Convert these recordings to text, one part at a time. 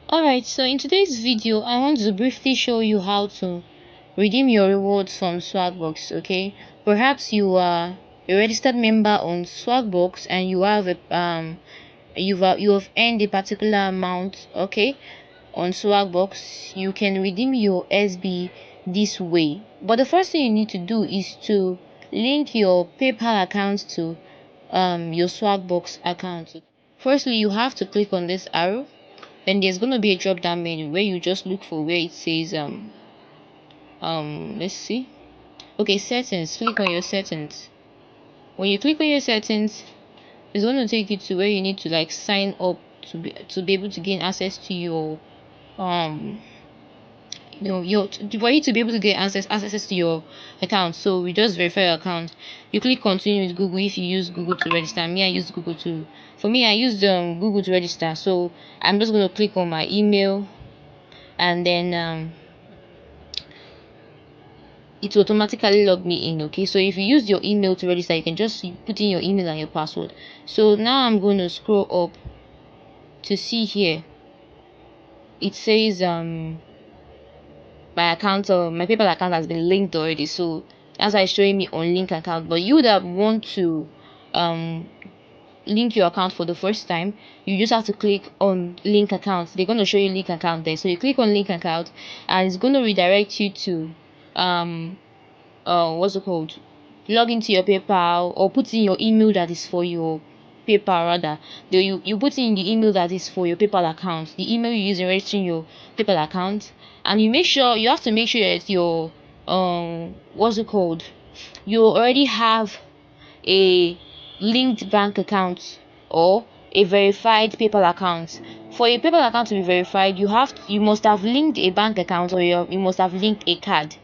Alright, so in today's video, I want to briefly show you how to redeem your rewards from SwagBucks, okay? Perhaps you are a registered member on SwagBucks and you have you have earned a particular amount, okay? On SwagBucks, you can redeem your SB this way. But the first thing you need to do is to link your PayPal account to your SwagBucks account. Firstly, you have to click on this arrow. Then there's going to be a drop down menu where you just look for where it says let's see, okay, settings. Click on your settings. When you click on your settings, it's going to take you to where you need to like sign up to be able to gain access to your for you to be able to get access to your account. So we just verify your account. You click continue with Google if you use Google to register. I use Google to for me I used Google to register. So I'm just going to click on my email, and then it will automatically log me in. Okay, so if you use your email to register, you can just put in your email and your password. So now I'm going to scroll up to see here. It says my account or my PayPal account has been linked already, so that's why it's showing me on link account. But you that want to um link your account for the first time, you just have to click on link account. They're going to show you link account there, so you click on link account and it's going to redirect you to what's it called, log into your PayPal or put in your email that is for your PayPal. Rather, you put in the email that is for your PayPal account, the email you use in registering your PayPal account, and you have to make sure that your what's it called, you already have a linked bank account or a verified PayPal account. For a PayPal account to be verified, you must have linked a bank account, or you must have linked a card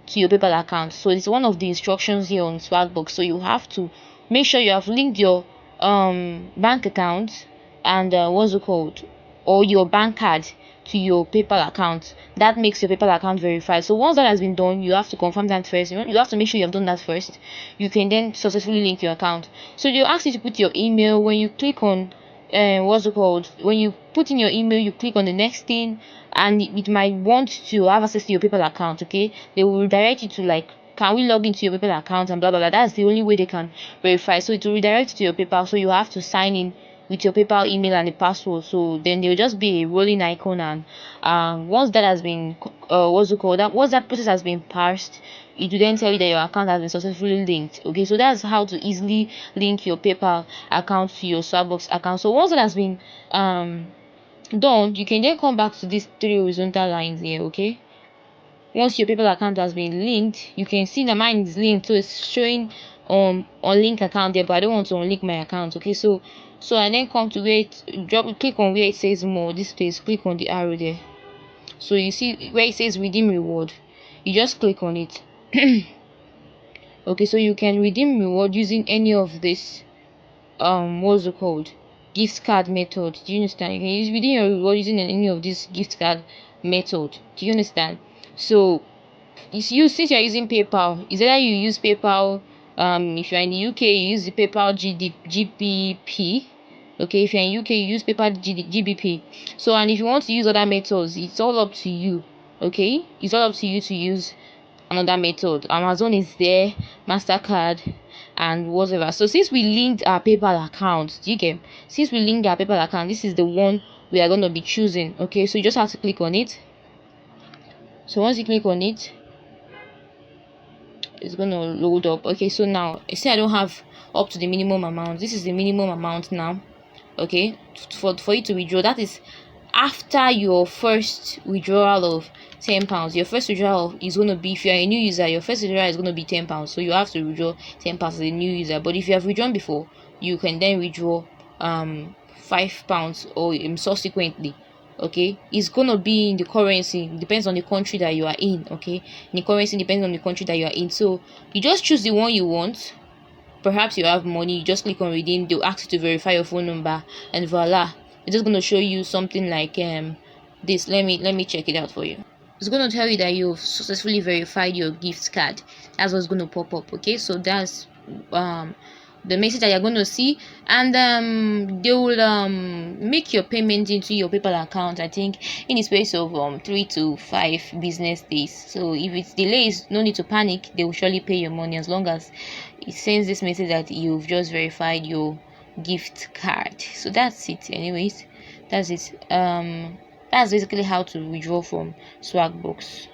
to your PayPal account. So it's one of the instructions here on SwagBucks. So you have to make sure you have linked your bank account and what's it called, or your bank card to your PayPal account. That makes your PayPal account verified. So once that has been done, you have to confirm that first. You have to make sure you have done that first. You can then successfully link your account. So they'll ask you to put your email. When you click on what's it called, when you put in your email, you click on the next thing, and it might want to have access to your PayPal account. Okay, they will redirect you to like, can we log into your PayPal account and blah blah blah. That's the only way they can verify. So it will redirect you to your PayPal. So you have to sign in with your PayPal email and the password. So then there'll just be a rolling icon, and once that has been what's it called, that once that process has been passed, it will then tell you that your account has been successfully linked. Okay, so that's how to easily link your PayPal account to your SwagBucks account. So once that has been done, you can then come back to these three horizontal lines here. Okay, once your PayPal account has been linked, you can see that mine is linked, so it's showing on link account there, but I don't want to unlink my account. Okay, so I then come to where click on where it says more, this place, click on the arrow there. So you see where it says redeem reward, you just click on it. Okay, so you can redeem reward using any of this what's it called, gift card method. Do you understand? You can redeem your reward using any of this gift card method. Do you understand? So since you're using PayPal, is either you use PayPal, if you're in the UK, you use the PayPal GBP. Okay, if you're in UK, you use PayPal GBP. So, and if you want to use other methods, it's all up to you. Okay, it's all up to you to use another method. Amazon is there, MasterCard, and whatever. So since we linked our PayPal account, do you get? Since we linked our PayPal account, this is the one we are going to be choosing. Okay, so you just have to click on it. So once you click on it, it's gonna load up. Okay, so now I say I don't have up to the minimum amount. This is the minimum amount now. Okay, for you to withdraw, that is after your first withdrawal of £10. Your first withdrawal is going to be, if you're a new user, your first withdrawal is going to be £10. So you have to withdraw £10 as a new user. But if you have withdrawn before, you can then withdraw £5 or subsequently. Okay, it's gonna be in the currency, depends on the country that you are in. Okay, the currency depends on the country that you are in. So you just choose the one you want. Perhaps you have money, you just click on redeem. They'll ask you to verify your phone number, and voila, it's just going to show you something like this. Let me check it out for you. It's going to tell you that you've successfully verified your gift card. That's what's going to pop up. Okay, so that's the message that you're going to see, and they will make your payment into your PayPal account, I think in the space of 3 to 5 business days. So if it's delays, no need to panic, they will surely pay your money as long as it sends this message that you've just verified your gift card. So that's it. Anyways, that's it. That's basically how to withdraw from SwagBucks.